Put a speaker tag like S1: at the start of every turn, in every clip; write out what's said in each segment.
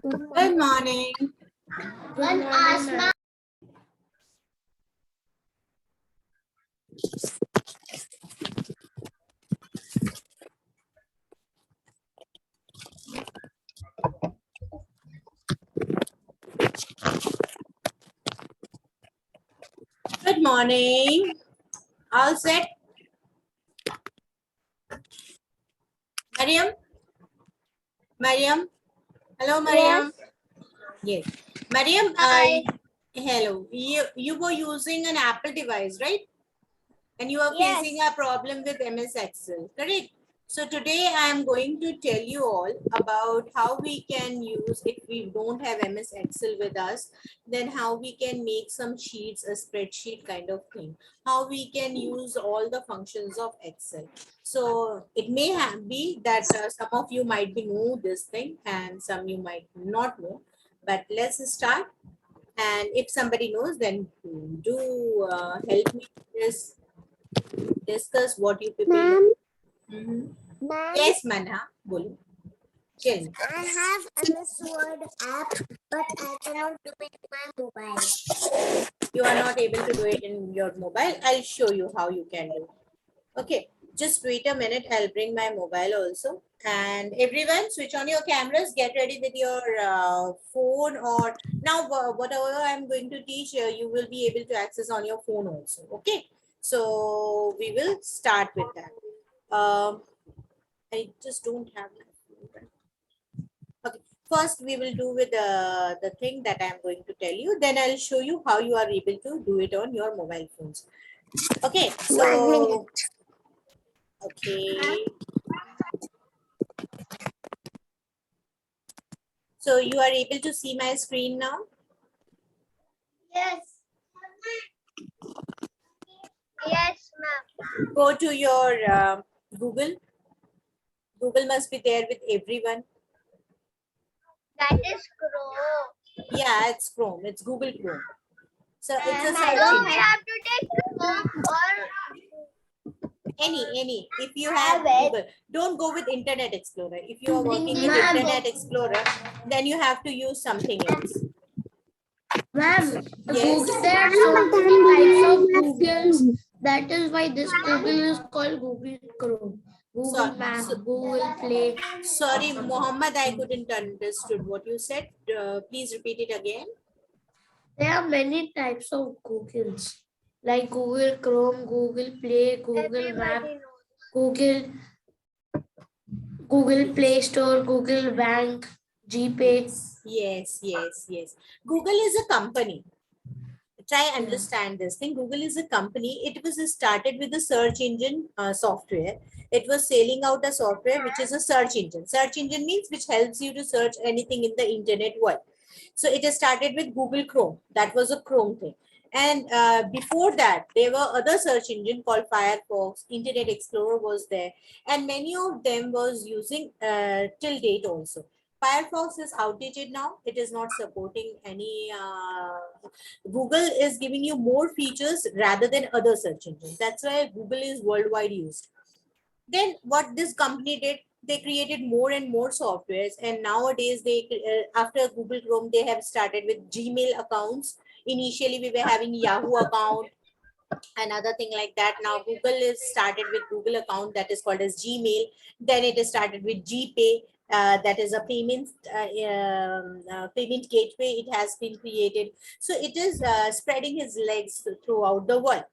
S1: Good morning.
S2: One asthma.
S1: Good morning. All set? Mariam? Mariam? Hello, Mariam. Yes. Mariam,
S2: Hi.
S1: hello. You were using an Apple device, right? And you are
S2: Yes.
S1: facing a problem with MS Excel, correct? So today I am going to tell you all about how we can use, if we don't have MS Excel with us, then how we can make some sheets, a spreadsheet kind of thing, how we can use all the functions of Excel. So it may be that some of you might be know this thing and some you might not know, but let's start. And if somebody knows, then do help me discuss what you people know.
S2: Ma'am,
S1: Yes, Manha, bolo. Tell me.
S2: I have MS Word app, but I cannot do it in my mobile.
S1: You are not able to do it in your mobile. I'll show you how you can do it. Okay, just wait a minute. I'll bring my mobile also. And everyone, switch on your cameras. Get ready with your phone or now whatever I'm going to teach you will be able to access on your phone also. Okay, so we will start with that. I just don't have my phone. Okay, first we will do with the thing that I am going to tell you. Then I'll show you how you are able to do it on your mobile phones. Okay,
S2: 1 minute.
S1: so, okay. So you are able to see my screen now?
S2: Yes. Yes, ma'am.
S1: Go to your Google. Google must be there with everyone.
S2: That is Chrome.
S1: Yeah, it's Chrome. It's Google Chrome. So it's a
S2: And
S1: search
S2: I don't
S1: engine.
S2: have to take Chrome or
S1: Any. If you
S2: have
S1: have
S2: it.
S1: Google, don't go with Internet Explorer. If you are working with
S2: Ma'am.
S1: Internet Explorer, then you have to use something else.
S3: Ma'am,
S1: Yes.
S3: there are so many types of Googles. That is why this Google is called Google Chrome, Google Map, Google Play.
S1: Sorry, Mohammed, I couldn't understood what you said. Please repeat it again.
S3: There are many types of Googles, like Google Chrome, Google Play, Google Map, Google Play Store, Google Bank, GPay.
S1: Yes. Google is a company. Try understand this thing. Google is a company. It was started with the search engine software. It was selling out a software which is a search engine. Search engine means which helps you to search anything in the internet world. So it started with Google Chrome. That was a Chrome thing. And before that, there were other search engine called Firefox, Internet Explorer was there, and many of them was using till date also. Firefox is outdated now. It is not supporting any. Google is giving you more features rather than other search engines. That's why Google is worldwide used. Then what this company did, they created more and more softwares, and nowadays they after Google Chrome they have started with Gmail accounts. Initially we were having Yahoo account, another thing like that. Now Google is started with Google account that is called as Gmail. Then it is started with GPay, that is a payment gateway. It has been created, so it is spreading his legs throughout the world.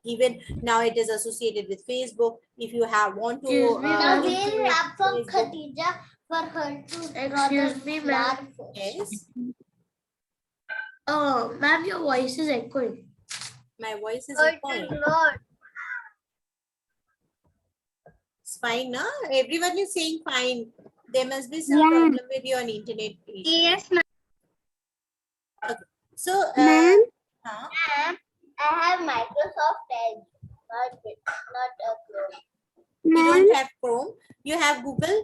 S1: Even now it is associated with Facebook. If you have want to
S3: Excuse me,
S2: Now
S3: ma'am.
S2: we'll wrap for
S1: Facebook.
S2: Khadija for her to draw
S3: Excuse
S2: the
S3: me,
S2: flower
S3: ma'am.
S2: first.
S1: Yes,
S3: Ma'am, your voice is echoing.
S1: my voice is
S2: It
S1: echoing.
S2: is not.
S1: It's fine, na? Everyone is saying fine. There must be some problem with your internet issue.
S2: Yes, ma'am.
S1: So,
S2: Ma'am?
S1: huh?
S2: Ma'am, I have Microsoft Edge, not a Chrome.
S1: You don't have Chrome. You have Google.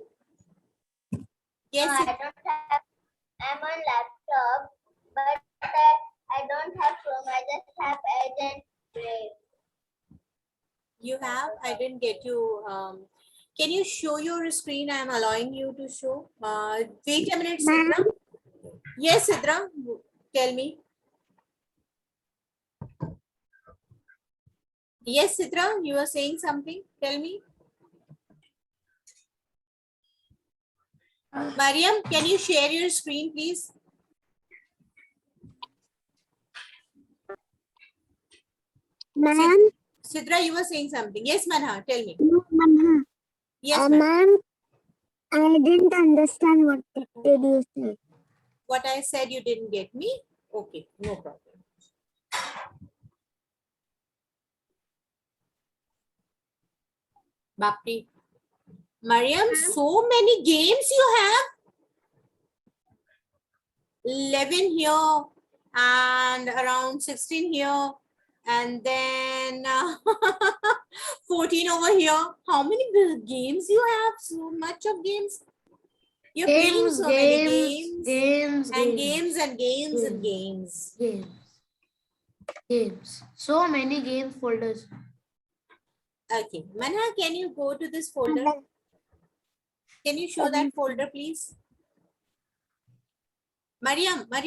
S1: Yes.
S2: No, I don't have. I'm on laptop, but I don't have Chrome. I just have Edge and Brave.
S1: You have. I didn't get you. Can you show your screen? I'm allowing you to show. Wait a minute, Subra. Yes, Sidra, tell me. Yes, Sidra, you are saying something. Tell me. Mariam, can you share your screen, please?
S2: Ma'am,
S1: Sidra, you were saying something. Yes, Manha, tell me.
S2: ma'am,
S1: Yes, ma'am.
S2: ma'am, I didn't understand what did you say.
S1: What I said, you didn't get me? Okay, no problem. Bapri. Mariam, so many games you have. 11 here and around 16 here and then 14 over here. How many games you have? So much of games. You're playing so many games and games and games and games.
S3: Games. So many games folders.
S1: Okay, Manha, can you go to this folder? Can you show that folder, please? Mariam, where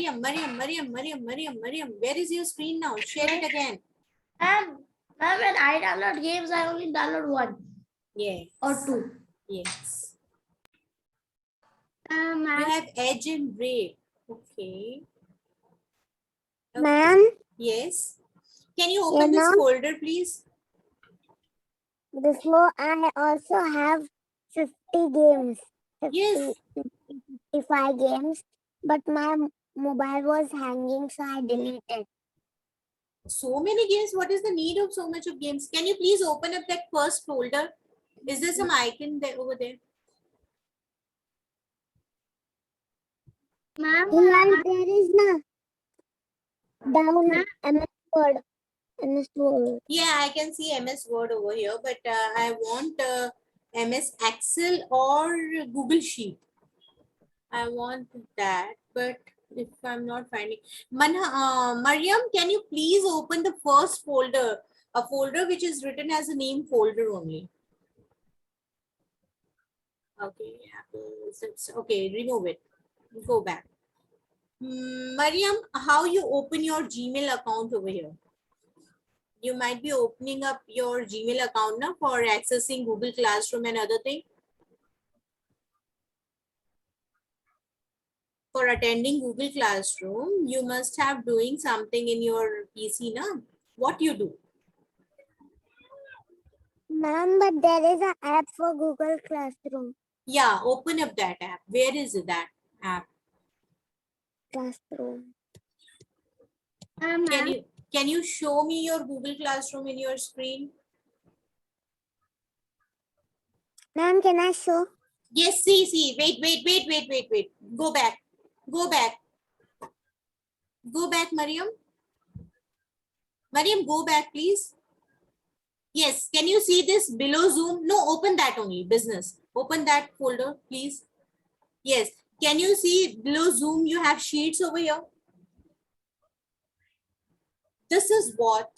S1: is your screen now? Share it again.
S3: Ma'am, when I download games, I only download one
S1: Yes.
S3: or two.
S1: Yes. You have Edge and Brave. Okay.
S2: Ma'am,
S1: Yes. Can you open this folder, please?
S2: before I also have 50 games. 50,
S1: Yes.
S2: 55 games, but my mobile was hanging, so I deleted.
S1: So many games. What is the need of so much of games? Can you please open up that first folder? Is there some icon there over there?
S2: Ma'am, there is no down MS Word. MS Word.
S1: Yeah, I can see MS Word over here, but I want MS Excel or Google Sheet. I want that, but if I'm not finding Mariam, can you please open the first folder, a folder which is written as a name folder only. Okay, okay, remove it. Go back. Mariam, how you open your Gmail account over here? You might be opening up your Gmail account now for accessing Google Classroom and other thing. For attending Google Classroom, you must have doing something in your PC now. What you do?
S2: Ma'am, but there is an app for Google Classroom.
S1: Yeah, open up that app. Where is that app?
S2: Classroom.
S1: Can you show me your Google Classroom in your screen?
S2: Ma'am, can I show?
S1: Yes, see. Wait. Go back. Go back, Mariam. Mariam, go back, please. Yes, can you see this below Zoom? No, open that only, business. Open that folder, please. Yes, can you see below Zoom you have sheets over here? This is what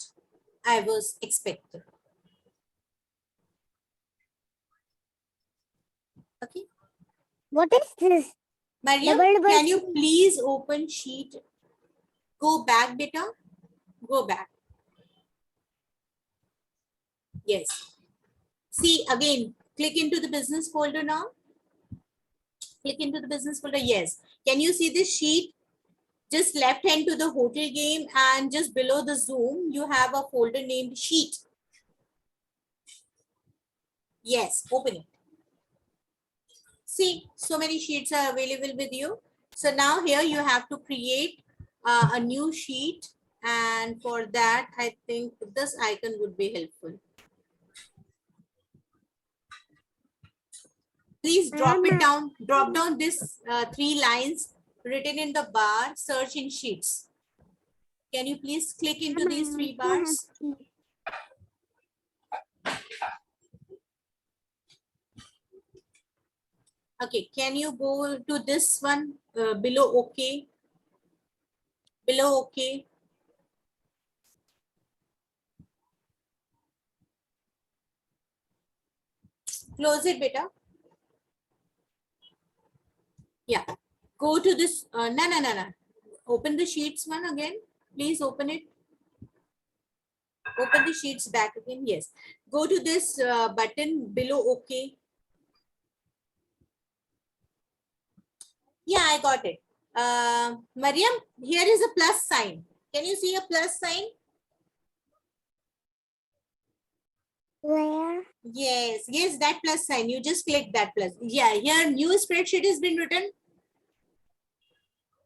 S1: I was expecting. Okay.
S2: What is this?
S1: Mariam, can you please open sheet? Go back, beta. Go back. Yes. See, again, click into the business folder now. Click into the business folder. Yes. Can you see this sheet? Just left hand to the hotel game and just below the Zoom, you have a folder named sheet. Yes, open it. See, so many sheets are available with you. So now here you have to create a new sheet. And for that, I think this icon would be helpful. Please drop it down. Drop down this 3 lines written in the bar, search in sheets. Can you please click into these 3 bars? Okay, can you go to this one below OK? Below OK. Close it, beta. Yeah, Go to this, no. Open the sheets one again. Please open it. Open the sheets back again. Yes. Go to this button below OK. Yeah, I got it. Mariam, here is a plus sign. Can you see a plus sign?
S2: Where?
S1: Yes, that plus sign. You just click that plus. Yeah, here new spreadsheet has been written.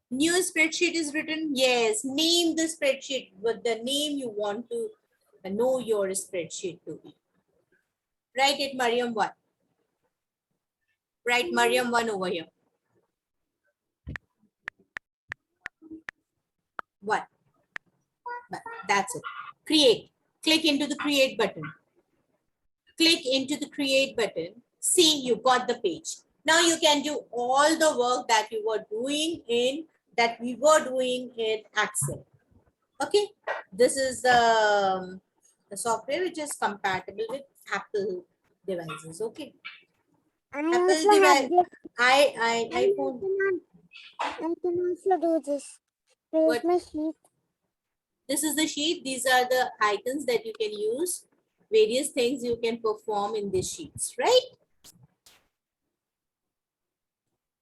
S1: New spreadsheet is written. Yes, name the spreadsheet with the name you want to know your spreadsheet to be. Write it Mariam 1. Write Mariam 1 over here. 1. That's it. Create. Click into the create button. Click into the create button. See, you got the page. Now you can do all the work that you were doing in Excel. Okay, this is the software which is compatible with Apple devices. Okay, Apple device. I
S2: can also do this.
S1: What?
S2: Where's my sheet?
S1: This is the sheet. These are the icons that you can use. Various things you can perform in these sheets, right?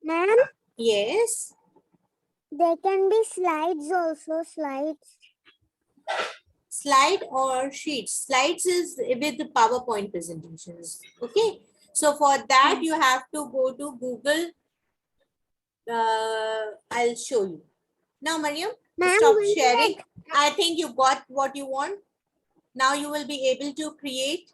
S2: Ma'am,
S1: Yes.
S2: there can be slides also, slides.
S1: Slide or sheets. Slides is with the PowerPoint presentations. Okay. So for that, you have to go to Google. I'll show you. Now, Mariam, stop sharing. I think you got what you want. Now you will be able to create.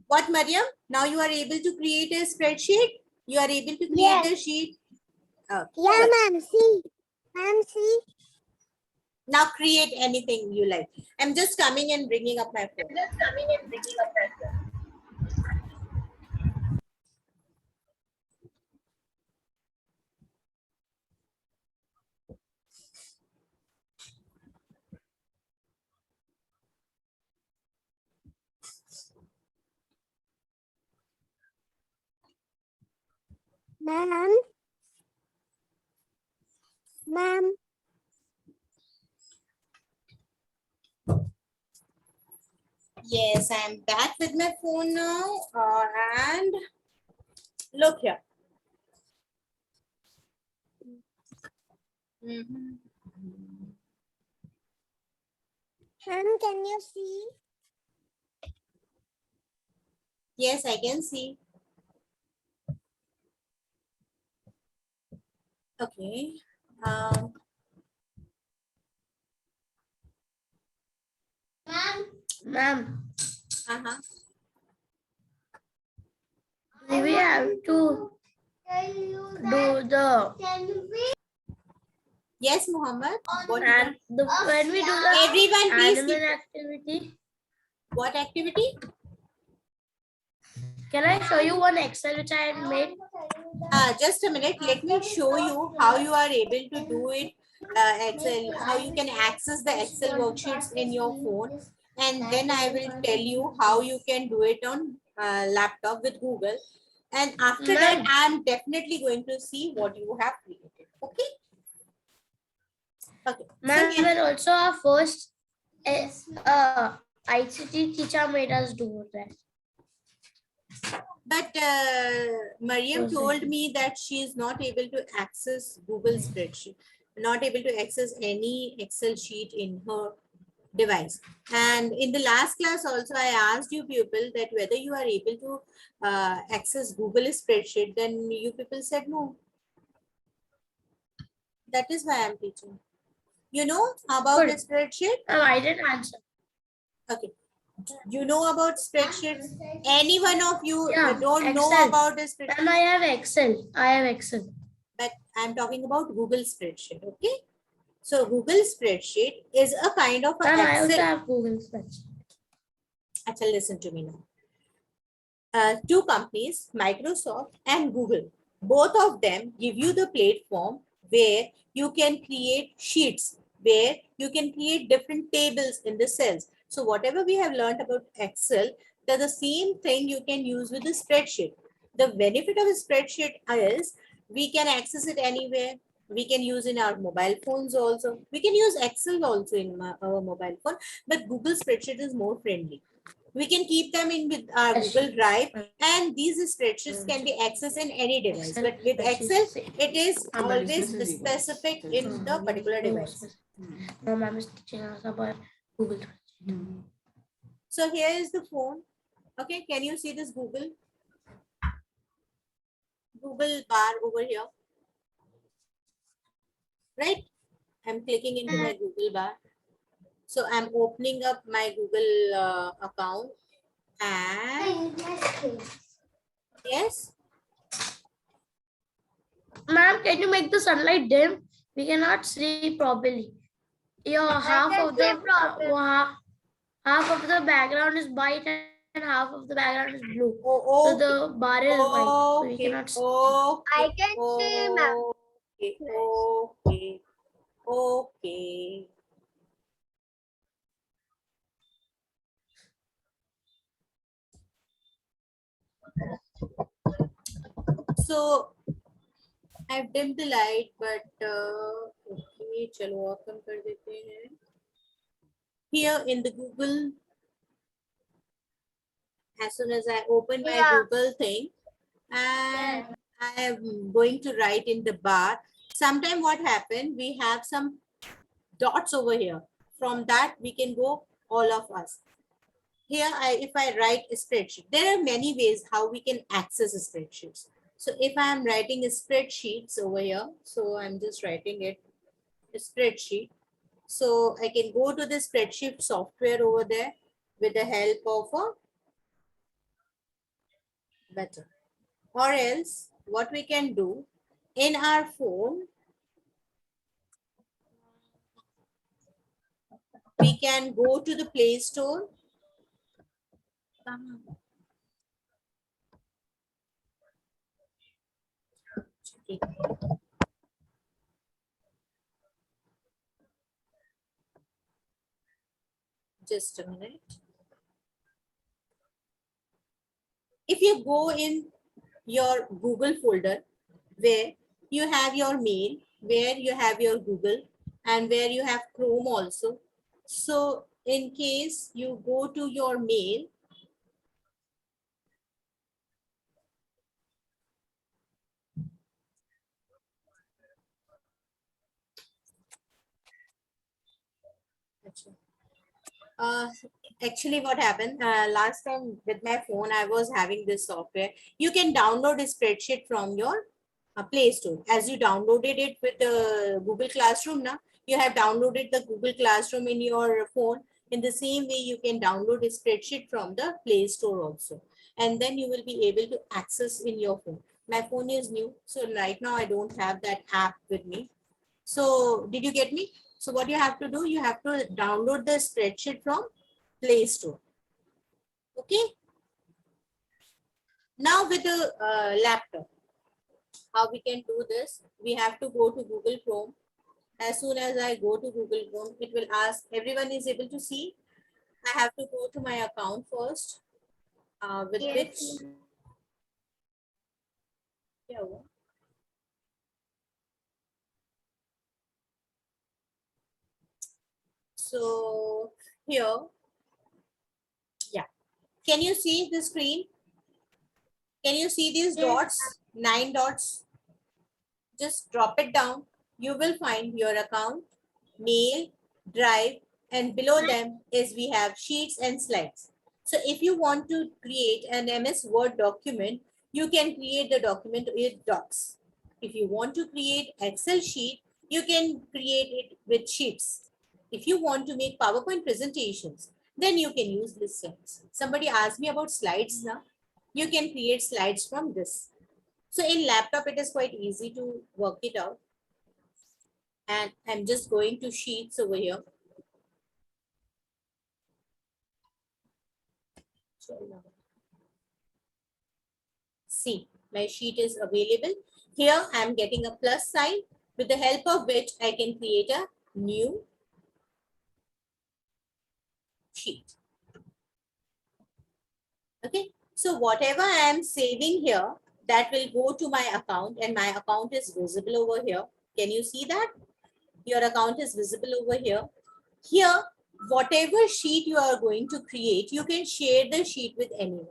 S1: What, Mariam? Now you are able to create a spreadsheet. You are able to create a sheet. Okay.
S2: Yeah, ma'am. See. Ma'am, see.
S1: Now create anything you like. I'm just coming and bringing up my phone.
S2: Ma'am. Ma'am.
S1: Yes, I'm back with my phone now. And look here.
S2: Ma'am, can you see?
S1: Yes, I can see. Okay.
S3: Ma'am,
S1: Uh-huh.
S3: do we have to do the
S1: Yes, Muhammad. What you
S3: and the when we do the
S1: Everyone, please
S3: animal
S1: keep-
S3: activity?
S1: What activity?
S3: Can I show you one Excel which I had made?
S1: Just a minute. Let me show you how you are able to do it. Excel, how you can access the Excel worksheets in your phone, and then I will tell you how you can do it on laptop with Google. And after that, I'm definitely going to see what you have created. Okay. Okay.
S3: Ma'am,
S1: So,
S3: and also our first ICT teacher made us do that.
S1: but Mariam told me that she is not able to access Google spreadsheet, not able to access any Excel sheet in her device. And in the last class also, I asked you people that whether you are able to access Google spreadsheet, then you people said no. That is why I'm teaching. You know about the spreadsheet?
S3: I didn't answer.
S1: Okay. You know about spreadsheets? Any one of you don't know
S3: Excel.
S1: about the spreadsheet?
S3: And I have Excel.
S1: But I'm talking about Google spreadsheet. Okay. So Google spreadsheet is a kind of
S3: And I also
S1: Excel.
S3: have Google spreadsheet.
S1: Actually, listen to me now. Two companies, Microsoft and Google, both of them give you the platform where you can create sheets, where you can create different tables in the cells. So whatever we have learned about Excel, the same thing you can use with the spreadsheet. The benefit of a spreadsheet is We can access it anywhere. We can use in our mobile phones also. We can use Excel also in our mobile phone, but Google Spreadsheet is more friendly. We can keep them in with our Google Drive, and these spreadsheets can be accessed in any device. But with Excel, it is always specific in the particular device.
S3: No, ma'am is teaching us about Google.
S1: So here is the phone. Okay, can you see this Google bar over here? Right? I'm clicking into my Google bar. So I'm opening up my Google account, and yes,
S3: Ma'am, can you make the sunlight dim? We cannot see properly. Your half
S2: can
S3: of the
S2: see properly.
S3: half of the background is white and half of the background is blue.
S1: oh,
S3: So the bar is white. So we
S1: okay,
S3: cannot see.
S2: I
S1: okay,
S2: can see, ma'am.
S1: okay, okay, okay. So I've dimmed the light, but okay, चलो और कम कर देते हैं. Here in the Google, as soon as I open my
S2: Yeah.
S1: Google thing, and I am going to write in the bar. Sometime what happened, we have some dots over here. From that, we can go all of us. Here, if I write a spreadsheet, there are many ways how we can access spreadsheets. So if I am writing a spreadsheets over here, so I'm just writing it, a spreadsheet. So I can go to the spreadsheet software over there with the help of a button. Or else what we can do in our phone, we can go to the Play Store. Just a minute. If you go in your Google folder where you have your mail, where you have your Google, and where you have Chrome also. So in case you go to your mail, uh, actually what happened last time with my phone, I was having this software. You can download a spreadsheet from your Play Store. As you downloaded it with the Google Classroom now, you have downloaded the Google Classroom in your phone. In the same way, you can download a spreadsheet from the Play Store also. And then you will be able to access in your phone. My phone is new, so right now I don't have that app with me. So did you get me? So what you have to do, you have to download the spreadsheet from Play Store. Okay. Now with the laptop, how we can do this? We have to go to Google Chrome. As soon as I go to Google Chrome, it will ask, everyone is able to see. I have to go to my account first. With which, yeah, so here, yeah. Can you see the screen? Can you see these dots? 9 dots. Just drop it down. You will find your account, mail, drive, and below them is we have sheets and slides. So if you want to create an MS Word document, you can create the document with docs. If you want to create Excel sheet, you can create it with sheets. If you want to make PowerPoint presentations, then you can use this slides. Somebody asked me about slides now. You can create slides from this. So in laptop, it is quite easy to work it out. And I'm just going to sheets over here. See, my sheet is available. Here I'm getting a plus sign with the help of which I can create a new sheet. Okay, so whatever I am saving here, that will go to my account, and my account is visible over here. Can you see that? Your account is visible over here. Here, whatever sheet you are going to create, you can share the sheet with anyone.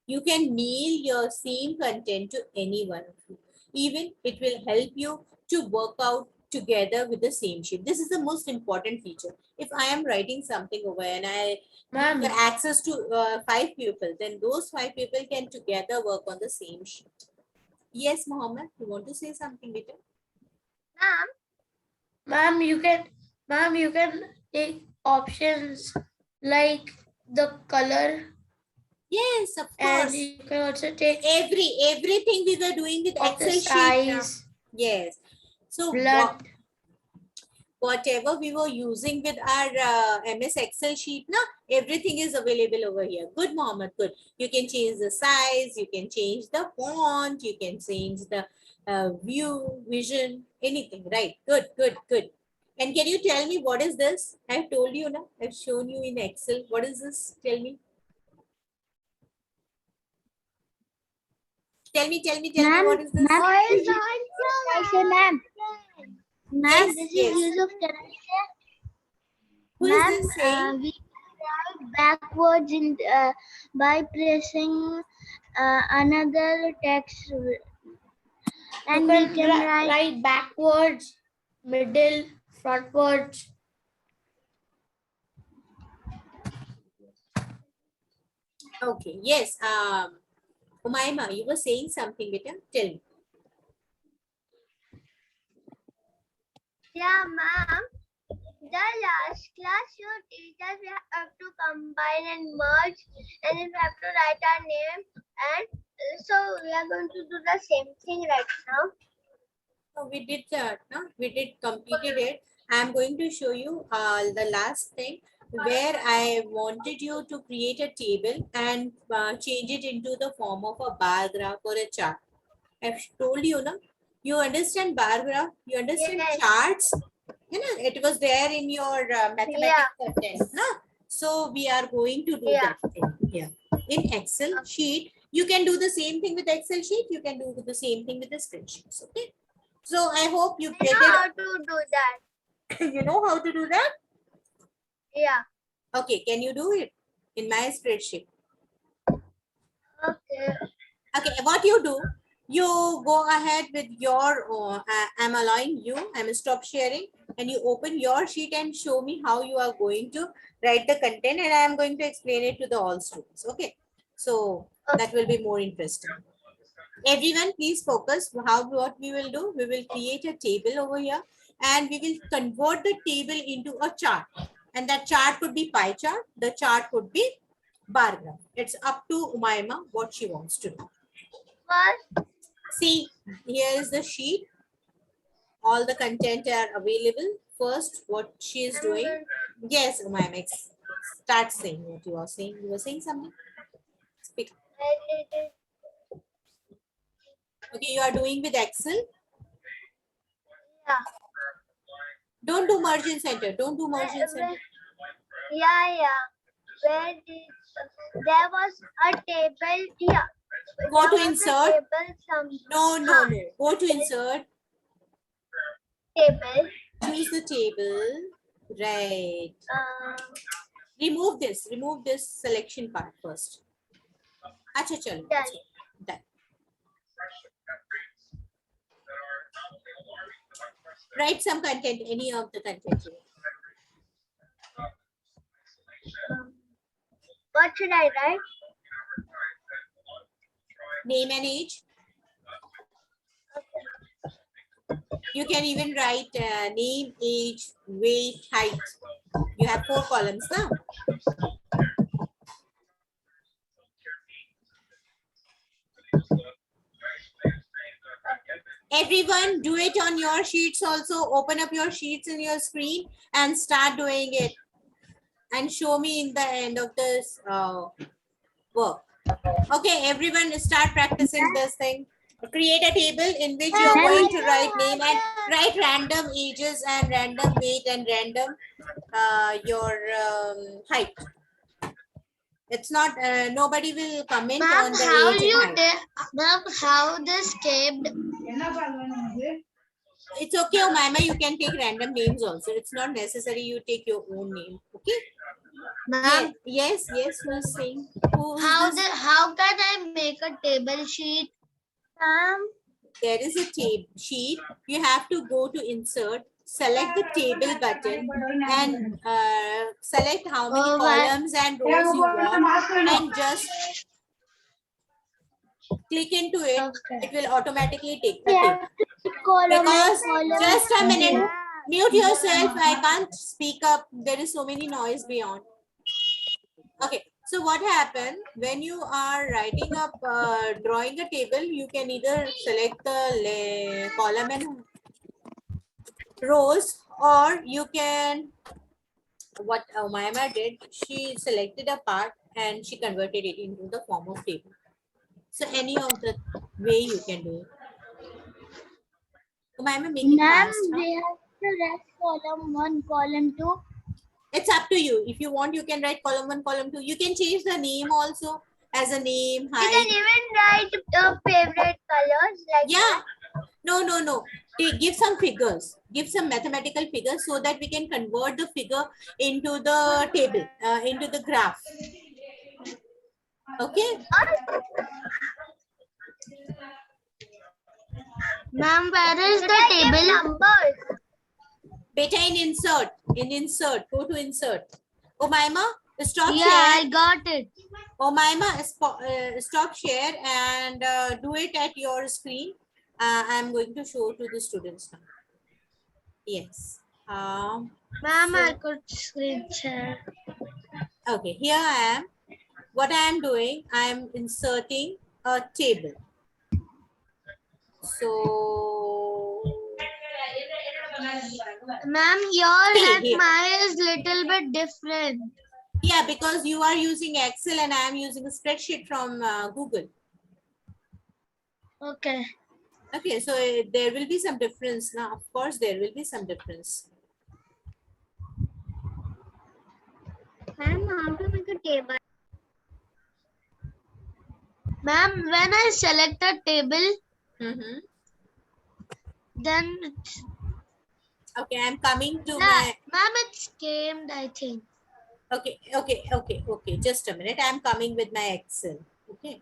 S1: You can mail your same content to any one of you. Even it will help you to work out together with the same sheet. This is the most important feature. If I am writing something over and I
S3: Ma'am,
S1: give access to 5 people, then those 5 people can together work on the same sheet. Yes, Mohammed, you want to say something later?
S2: Ma'am,
S3: ma'am, you can take options like the color,
S1: Yes, of
S3: and
S1: course.
S3: you can also take
S1: Everything we were doing with
S3: of the
S1: Excel sheet now.
S3: size,
S1: Yes. So
S3: blood.
S1: whatever we were using with our MS Excel sheet, now everything is available over here. Good, Mohammed, good. You can change the size, you can change the font, you can change the vision, anything, right? Good, good, good. And can you tell me what is this? I've told you now, I've shown you in Excel. What is this? Tell me. Tell me, what is this?
S2: Ma'am,
S1: Yes,
S2: this
S1: yes.
S2: is use of character.
S1: Who is this saying?
S2: We write backwards in by pressing another text, and
S3: You
S2: we
S3: can
S2: can write.
S3: write backwards, middle, frontwards.
S1: Okay, yes. Umaima, you were saying something, beta. Tell me.
S2: Yeah, ma'am. The last class you teach us we have to combine and merge, and then we have to write our name, and so we are going to do the same thing right now.
S1: So we did that. No? We did completed it. I am going to show you the last thing where I wanted you to create a table and change it into the form of a bar graph or a chart. I've told you, no? You understand bar graph? You understand
S2: Yes.
S1: charts? You know, it was there in your mathematics content. No? So we are going to do
S2: Yeah.
S1: that thing here. In Excel sheet, you can do the same thing with Excel sheet. You can do the same thing with the spreadsheets. Okay. So I hope you
S2: I
S1: get
S2: know how to do that.
S1: it. You know how to do that?
S2: Yeah.
S1: Okay. Can you do it in my spreadsheet?
S2: Okay.
S1: Okay. What you do? You go ahead with your, I'm allowing you, I'm stop sharing, and you open your sheet and show me how you are going to write the content, and I am going to explain it to the all students. Okay. So that will be more interesting. Everyone, please focus. What we will do? We will create a table over here, and we will convert the table into a chart. And that chart could be pie chart. The chart could be bar graph. It's up to Umaima what she wants to do.
S2: First,
S1: See, here is the sheet. All the content are available. First, what she is doing. Yes, Umaima, start saying what you are saying. You were saying something? Speak. Okay, you are doing with Excel.
S2: yeah.
S1: Don't do merge in center. Don't do merge in center.
S2: Yeah. Where did there was a table here?
S1: Go to
S2: There was a
S1: insert.
S2: table some-
S1: No. Go to insert.
S2: Table.
S1: Choose the table. Right. Remove this. Remove this selection part first. Acha chalo.
S2: Done.
S1: Done. Write some content. Any of the content here.
S2: What should I write?
S1: Name and age. You can even write name, age, weight, height. You have 4 columns now. Everyone, do it on your sheets also. Open up your sheets in your screen and start doing it. And show me in the end of this work. Okay, everyone start practicing this thing. Create a table in which you are going to write name and write random ages and random weight and random your height. It's not, nobody will comment
S3: Ma'am,
S1: on the
S3: how
S1: age
S3: you
S1: and height.
S3: ma'am, how this came?
S1: It's okay, Umaima, you can take random names also. It's not necessary you take your own name. Okay?
S3: Ma'am,
S1: Yes, who is saying? Who is
S3: how
S1: this?
S3: how can I make a table sheet?
S2: Ma'am,
S1: There is a table sheet. You have to go to insert, select the table button, and select how many columns and rows you want, and just click into it.
S3: Okay.
S1: It will automatically take the
S2: we
S1: table.
S2: have to column
S1: Because
S2: and
S1: just a minute,
S2: column.
S1: mute yourself. I can't speak up. There is so many noise beyond. Okay, so what happened when you are writing up, drawing a table, you can either select the column and rows, or you can, what Umaima did, she selected a part and she converted it into the form of table. So any of the way you can do it. Umaima, make it
S2: Ma'am,
S1: fast. Huh?
S2: we have to write column 1, column 2.
S1: It's up to you. If you want, you can write column 1, column 2. You can change the name also as a name,
S2: You can
S1: height.
S2: even write favorite colors like
S1: Yeah. No. Give some figures. Give some mathematical figures so that we can convert the figure into the table, into the graph. Okay.
S3: Ma'am, where is the table?
S2: numbers.
S1: Beta in insert, go to insert. Umaima, stop
S3: Yeah,
S1: share.
S3: I got it.
S1: Umaima, stop share and do it at your screen. I'm going to show to the students now. Yes.
S3: Ma'am,
S1: So-
S3: I could screen share.
S1: Okay, here I am. What I am doing, I am inserting a table. So,
S3: Ma'am, your and
S1: Here.
S3: mine is little bit different.
S1: yeah, because you are using Excel and I am using a spreadsheet from Google.
S3: Okay.
S1: Okay, so there will be some difference now. Of course, there will be some difference.
S2: Ma'am, how to make a table?
S3: Ma'am, when I select a table,
S1: Mm-hmm.
S3: then it's,
S1: Okay, I'm coming to
S3: nah,
S1: my.
S3: ma'am, it's came, I think.
S1: Okay. Just a minute. I'm coming with my Excel. Okay.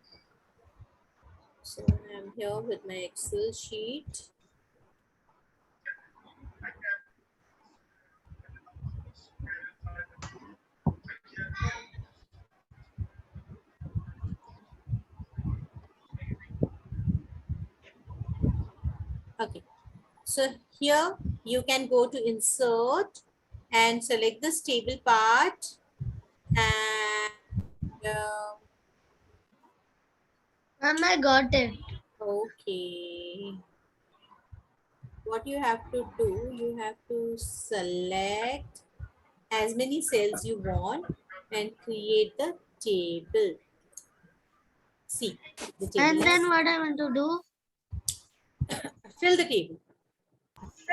S1: So I'm here with my Excel sheet. Okay. So here you can go to insert and select this table part and
S3: Ma'am, I got it.
S1: okay. What you have to do, you have to select as many cells you want and create the table. See, the table
S3: And
S1: is,
S3: then what I want to do?
S1: fill the table.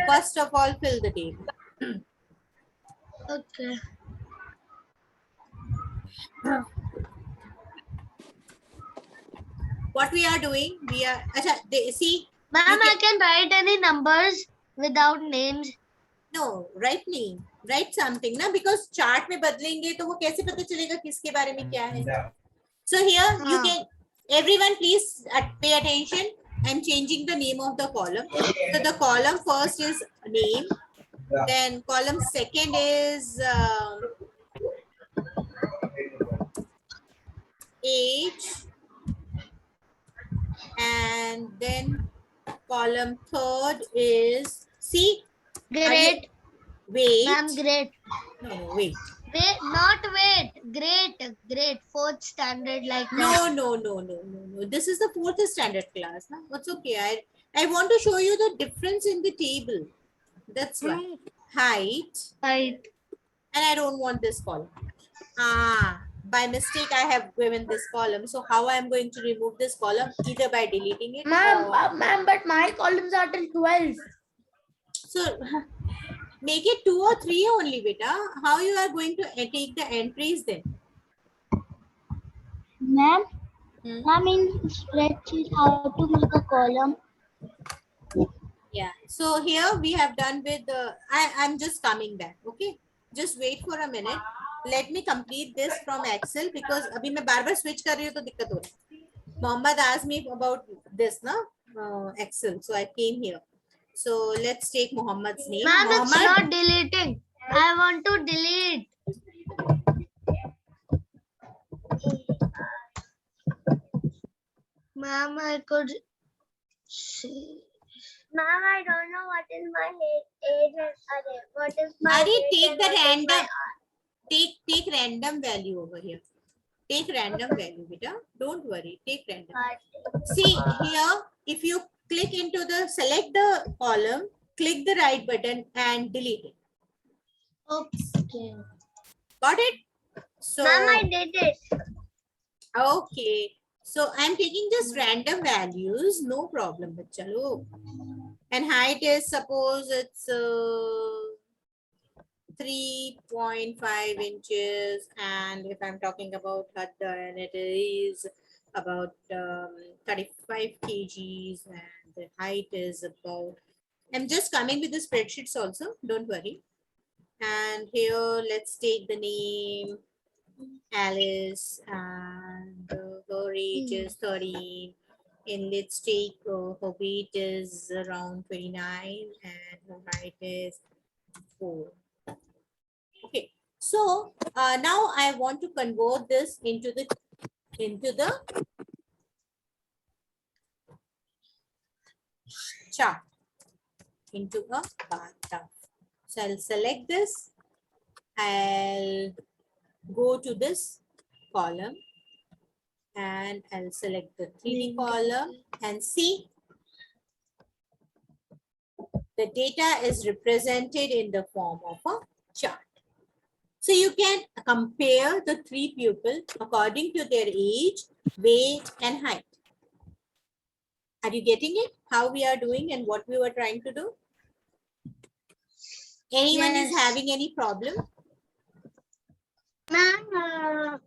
S1: First of all, fill the table.
S3: Okay.
S1: What we are doing, we are, see,
S3: Ma'am,
S1: You
S3: I can write any numbers without names.
S1: no, write name, write something ना, because chart में बदलेंगे तो वो कैसे पता चलेगा किसके बारे में क्या है. So here you can, everyone please pay attention. I'm changing the name of the column. So the column first is name, then column second is age, and then column third is, see,
S3: Great.
S1: wait,
S3: Ma'am, great.
S1: no, wait.
S3: Wait, not wait. Great. Fourth standard like that.
S1: No. This is the fourth standard class. No? It's okay. I want to show you the difference in the table. That's why. Height.
S3: Right.
S1: And I don't want this column. By mistake, I have given this column. So how I am going to remove this column? Either by deleting it.
S3: Ma'am, but my columns are till 12.
S1: So make it 2 or 3 only, beta. How you are going to take the entries then?
S2: Ma'am,
S1: Hmm?
S2: ma'am, in spreadsheet, how to make a column?
S1: Yeah. So here we have done with the. I'm just coming back. Okay. Just wait for a minute. Let me complete this from Excel because अभी मैं बार-बार switch कर रही हूँ तो दिक्कत हो रही है. Mohammed asked me about this, na Excel. So I came here. So let's take Mohammed's name.
S2: Ma'am, it's
S1: Mohammed.
S2: not deleting. I want to delete. Ma'am, I could see. Ma'am, I don't know what is my age and what is my
S1: Ari,
S2: age
S1: take
S2: and
S1: the
S2: what is my
S1: random. Take random value over here. Take random value, beta. Don't worry. Take random. See here, if you click into the select the column, click the right button and delete it.
S2: Okay.
S1: Got it? So
S2: Ma'am, I did it.
S1: okay. So I'm taking just random values, no problem. But chalo. And height is suppose it's 3.5 inches, and if I'm talking about Hadda, it is about 35 kgs, and the height is about. I'm just coming with the spreadsheets also. Don't worry. And here, let's take the name Alice, and her age is 13. And let's take her weight is around 29, and her height is 4. Okay, so now I want to convert this into the chart, into a bar graph. So I'll select this. I'll go to this column and I'll select the 3D column and see the data is represented in the form of a chart. So you can compare the 3 pupils according to their age, weight, and height. Are you getting it? How we are doing and what we were trying to do? Anyone is
S2: Yes.
S1: having any problem?
S2: Ma'am,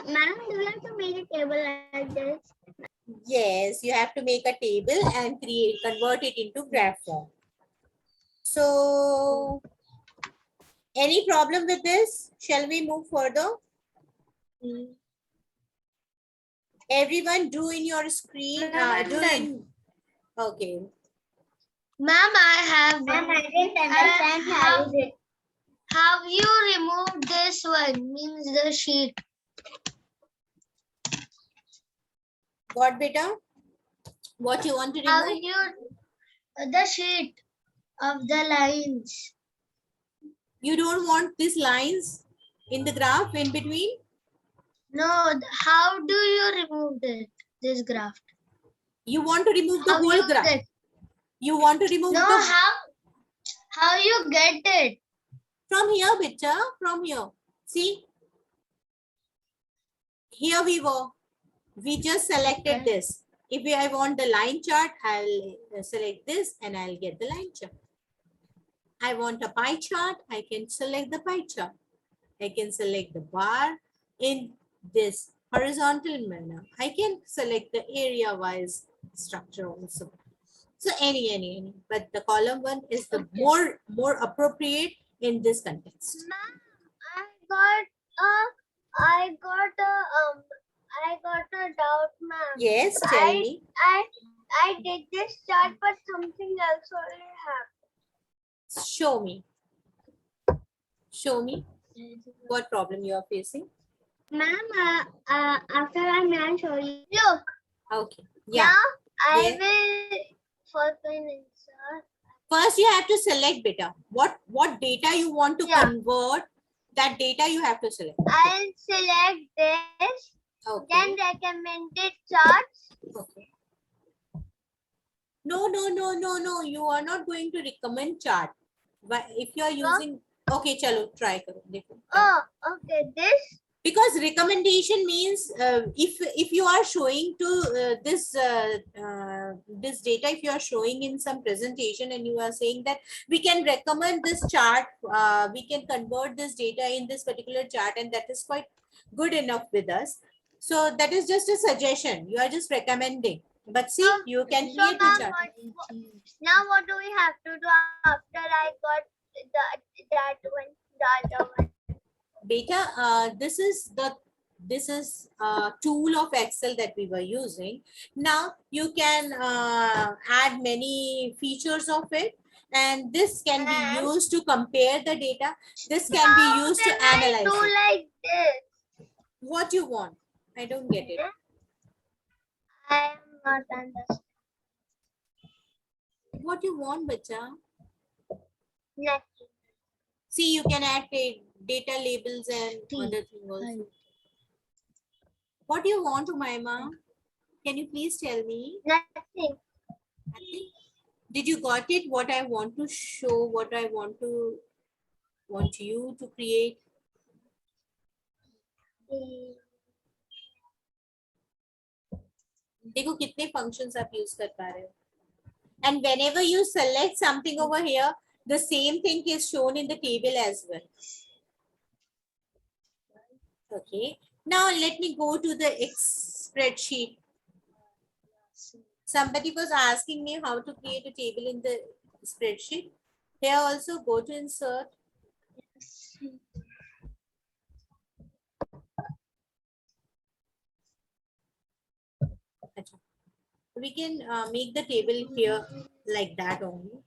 S2: ma'am, do we have to make a table like this?
S1: Yes, you have to make a table and convert it into graph form. So, any problem with this? Shall we move further? Everyone do in your screen. Okay.
S2: Ma'am, I have. Ma'am, I didn't understand how you did. Have you removed this one? Means the sheet.
S1: What beta? What you want to
S2: Have
S1: remove?
S2: you the sheet of the lines?
S1: You don't want these lines in the graph in between?
S2: No. How do you remove it? This graph.
S1: You want to remove the
S2: How
S1: whole
S2: you
S1: graph?
S2: get?
S1: You want to remove
S2: No.
S1: the
S2: How you get it?
S1: from here, beta, from here. See, here we were. We just selected this. If I want the line chart, I'll select this and I'll get the line chart. I want a pie chart, I can select the pie chart. I can select the bar in this horizontal manner. I can select the area-wise structure also. So any, but the column one is the more appropriate in this context.
S2: Ma'am, I got a doubt, ma'am.
S1: Yes, tell me.
S2: I did this chart, but something else already happened.
S1: Show me. Show me what problem you are facing.
S2: Ma'am, after I'm show you. Look.
S1: Okay. Yeah.
S2: Now I
S1: Yeah.
S2: will first insert.
S1: First, you have to select beta. What data you want to
S2: Yeah.
S1: convert? That data you have to select.
S2: I'll select this.
S1: Okay.
S2: Then recommended charts.
S1: Okay. No. You are not going to recommend chart. But if you are using, okay, chalo, try karo. Dekho.
S2: Oh, okay. This.
S1: Because recommendation means if you are showing to this data, if you are showing in some presentation and you are saying that we can recommend this chart, we can convert this data in this particular chart, and that is quite good enough with us. So that is just a suggestion. You are just recommending. But see, you can
S2: So
S1: create the
S2: ma'am,
S1: chart.
S2: now what do we have to do after I got that one, the other one?
S1: Beta, this is a tool of Excel that we were using. Now you can add many features of it, and this can be
S2: Ma'am,
S1: used to compare the data. This can be
S2: how
S1: used to
S2: can I
S1: analyze
S2: do
S1: it.
S2: like this?
S1: What you want? I don't get it.
S2: I am not understanding.
S1: What you want, bacha?
S2: Nothing.
S1: See, you can add data labels and other things also. What do you want, Umayma? Can you please tell me?
S2: Nothing.
S1: Nothing? Did you got it? What I want to show, what I want you to create? देखो कितने functions आप use कर पा रहे हो. And whenever you select something over here, the same thing is shown in the table as well. Okay. Now let me go to the spreadsheet. Somebody was asking me how to create a table in the spreadsheet. Here also go to insert. We can make the table here like that only.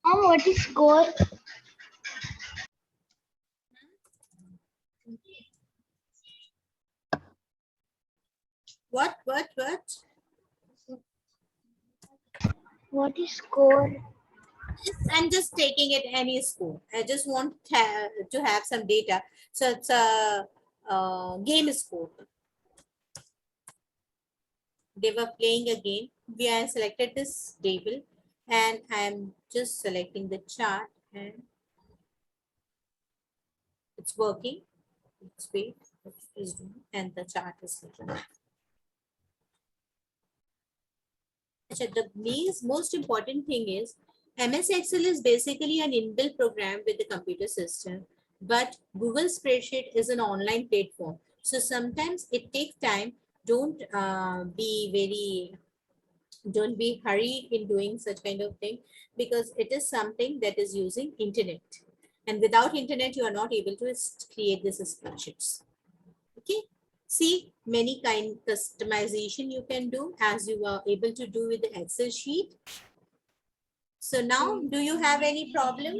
S2: What is score?
S1: What?
S2: What is score?
S1: I'm just taking it any score. I just want to have some data. So it's a game score. They were playing a game. We have selected this table and I'm just selecting the chart and it's working. Let's wait. And the chart is looking. The most important thing is MS Excel is basically an inbuilt program with the computer system, but Google Spreadsheet is an online platform. So sometimes it takes time. Don't don't be hurried in doing such kind of thing because it is something that is using internet. And without internet, you are not able to create these spreadsheets. Okay. See, many kind customization you can do as you are able to do with the Excel sheet. So now, do you have any problem?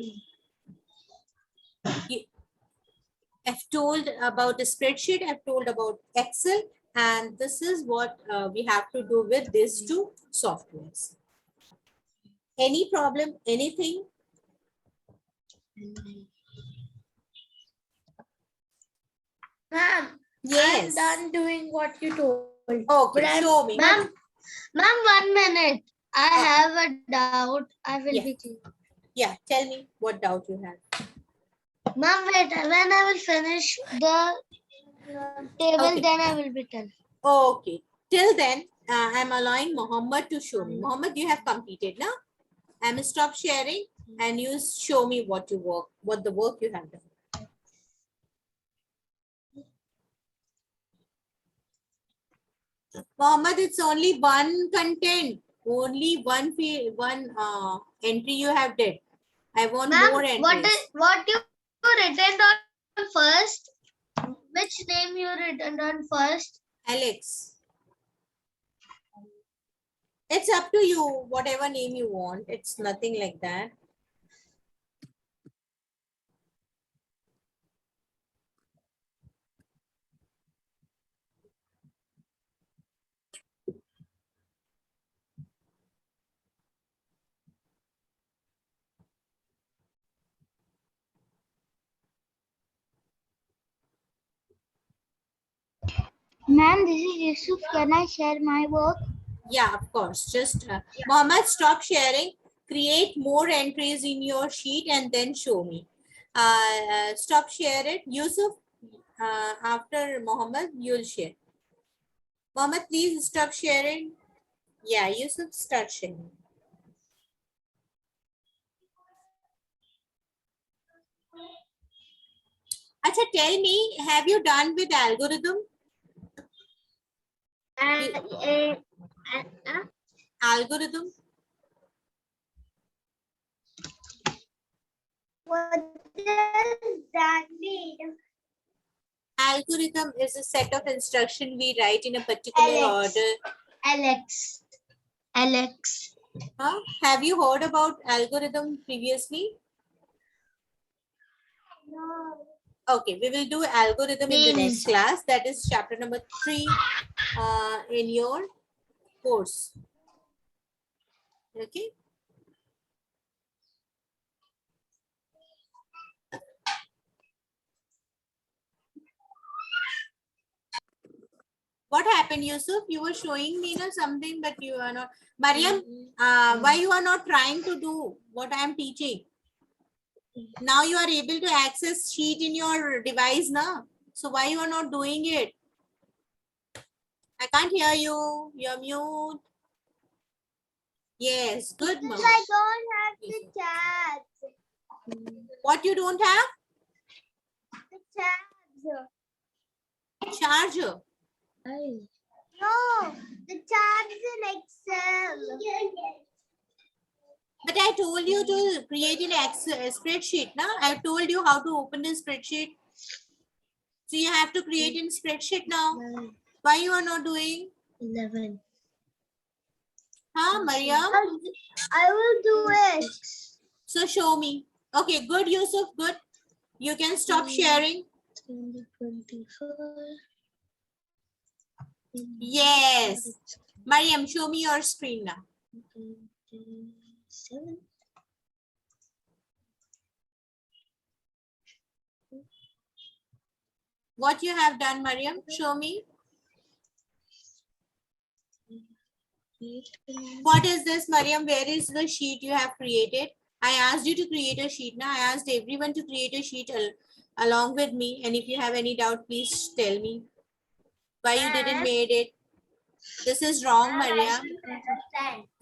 S1: I've told about the spreadsheet, I've told about Excel, and this is what we have to do with these two softwares. Any problem, anything?
S3: Ma'am,
S1: Yes.
S3: I'm done doing what you told.
S1: Okay, show me.
S3: Ma'am, 1 minute. I have a doubt. I will
S1: Yeah.
S3: be clear.
S1: Yeah, tell me what doubt you have.
S3: Ma'am, wait. When I will finish the table,
S1: Okay.
S3: then I will be telling.
S1: Okay. Till then, I'm allowing Mohammed to show me. Mohammed, you have completed now. I'm stop sharing and you show me what the work you have done. Mohammed, it's only one content, only one entry you have did. I want more entries.
S3: What you written on first? Which name you written on first?
S1: Alex. It's up to you, whatever name you want. It's nothing like that.
S3: Ma'am, this is Yusuf. Can I share my work?
S1: Yeah, of course. Just Mohammed, stop sharing. Create more entries in your sheet and then show me. Stop share it. Yusuf, after Mohammed, you'll share. Mohammed, please stop sharing. Yeah, Yusuf, start sharing. Acha, tell me, have you done with algorithm? Algorithm?
S2: What does that mean?
S1: Algorithm is a set of instruction we write in a particular order.
S3: Alex.
S1: Huh? Have you heard about algorithm previously?
S2: No.
S1: Okay, we will do algorithm in the next class. That is chapter number 3 in your course. Okay. What happened, Yusuf? You were showing me something, but you are not. Mariam, why you are not trying to do what I am teaching? Now you are able to access sheet in your device now. So why you are not doing it? I can't hear you. You're mute. Yes, good.
S2: Because
S1: Mama.
S2: I don't have the tabs.
S1: What you don't have?
S2: The tabs.
S1: Charger.
S2: No, the tabs in Excel.
S1: But I told you to create an spreadsheet. Now I told you how to open the spreadsheet. So you have to create a spreadsheet now. Why you are not doing?
S3: 11.
S1: Huh, Mariam?
S2: I will do it.
S1: So show me. Okay, good, Yusuf. Good. You can stop sharing.
S3: 24.
S1: Yes. Mariam, show me your screen now.
S3: 7.
S1: What you have done, Mariam? Show me. What is this, Mariam? Where is the sheet you have created? I asked you to create a sheet. Now I asked everyone to create a sheet along with me. And if you have any doubt, please tell me why you didn't made it. This is wrong, Mariam.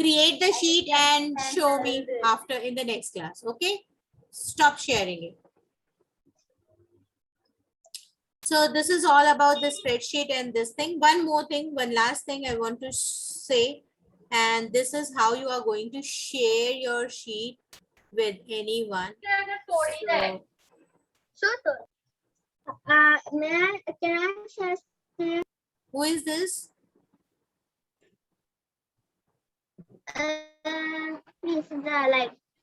S1: Create the sheet and show me after in the next class. Okay? Stop sharing it. So this is all about the spreadsheet and this thing. One more thing, one last thing I want to say. And this is how you are going to share your sheet with anyone. So,
S2: Can I share?
S1: who is this?
S2: Please,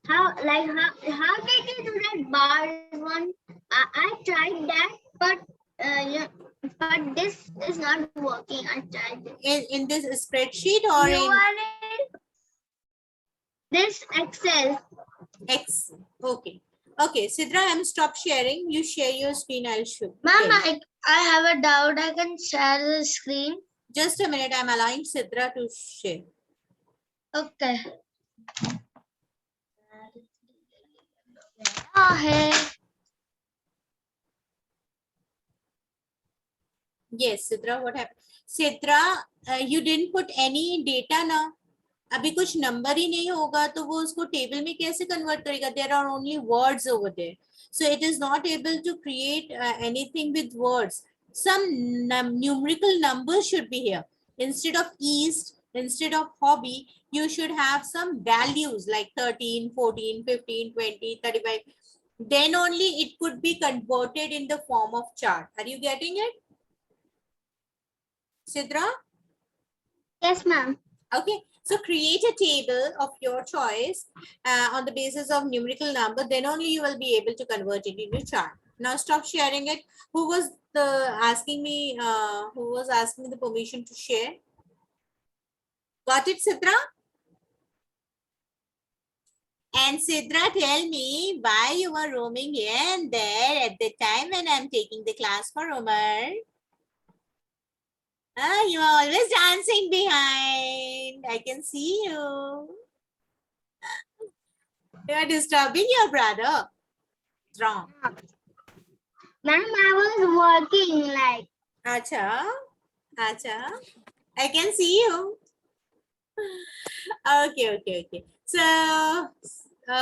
S2: how did you do that bars one? I tried that, but yeah, but this is not working. I tried it.
S1: In this spreadsheet or
S2: You
S1: in
S2: want it? This Excel.
S1: X? Okay. Okay, Sidra, I'm stop sharing. You share your screen. I'll show.
S3: Ma'am, I have a doubt. I can share the screen.
S1: Just a minute. I'm allowing Sidra to share.
S3: Okay. Hey.
S1: Yes, Sidra, what happened? Sidra, you didn't put any data now. अभी कुछ number ही नहीं होगा तो वो उसको table में कैसे convert करेगा? There are only words over there, so it is not able to create anything with words. Some numerical numbers should be here. Instead of east, instead of hobby, you should have some values like 13, 14, 15, 20, 35. Then only it could be converted in the form of chart. Are you getting it, Sidra?
S2: Yes, ma'am.
S1: Okay, so create a table of your choice on the basis of numerical number. Then only you will be able to convert it into chart. Now stop sharing it. Who was asking me? Who was asking the permission to share? Got it, Sidra? And Sidra, tell me why you were roaming here and there at the time when I'm taking the class for Umar. Ah, you're always dancing behind. I can see you. You're disturbing your brother. What's wrong?
S2: Ma'am, I was working like.
S1: Acha. Acha. I can see you. Okay. So,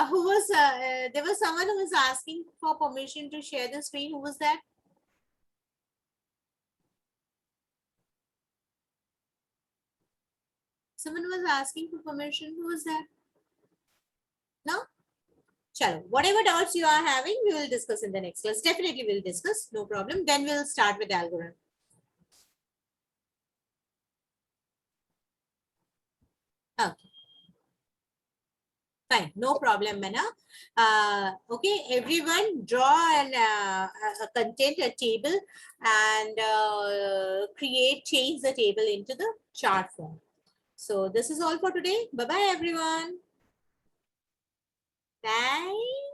S1: who was, there was someone who was asking for permission to share the screen. Who was that? Someone was asking for permission. Who was that? No? Chalo. Whatever doubts you are having, we will discuss in the next class. Definitely we'll discuss. No problem. Then we'll start with algorithm. Okay. Fine, no problem, Mana. Okay, everyone draw and content a table and change the table into the chart form. So this is all for today. Bye-bye, everyone. Bye.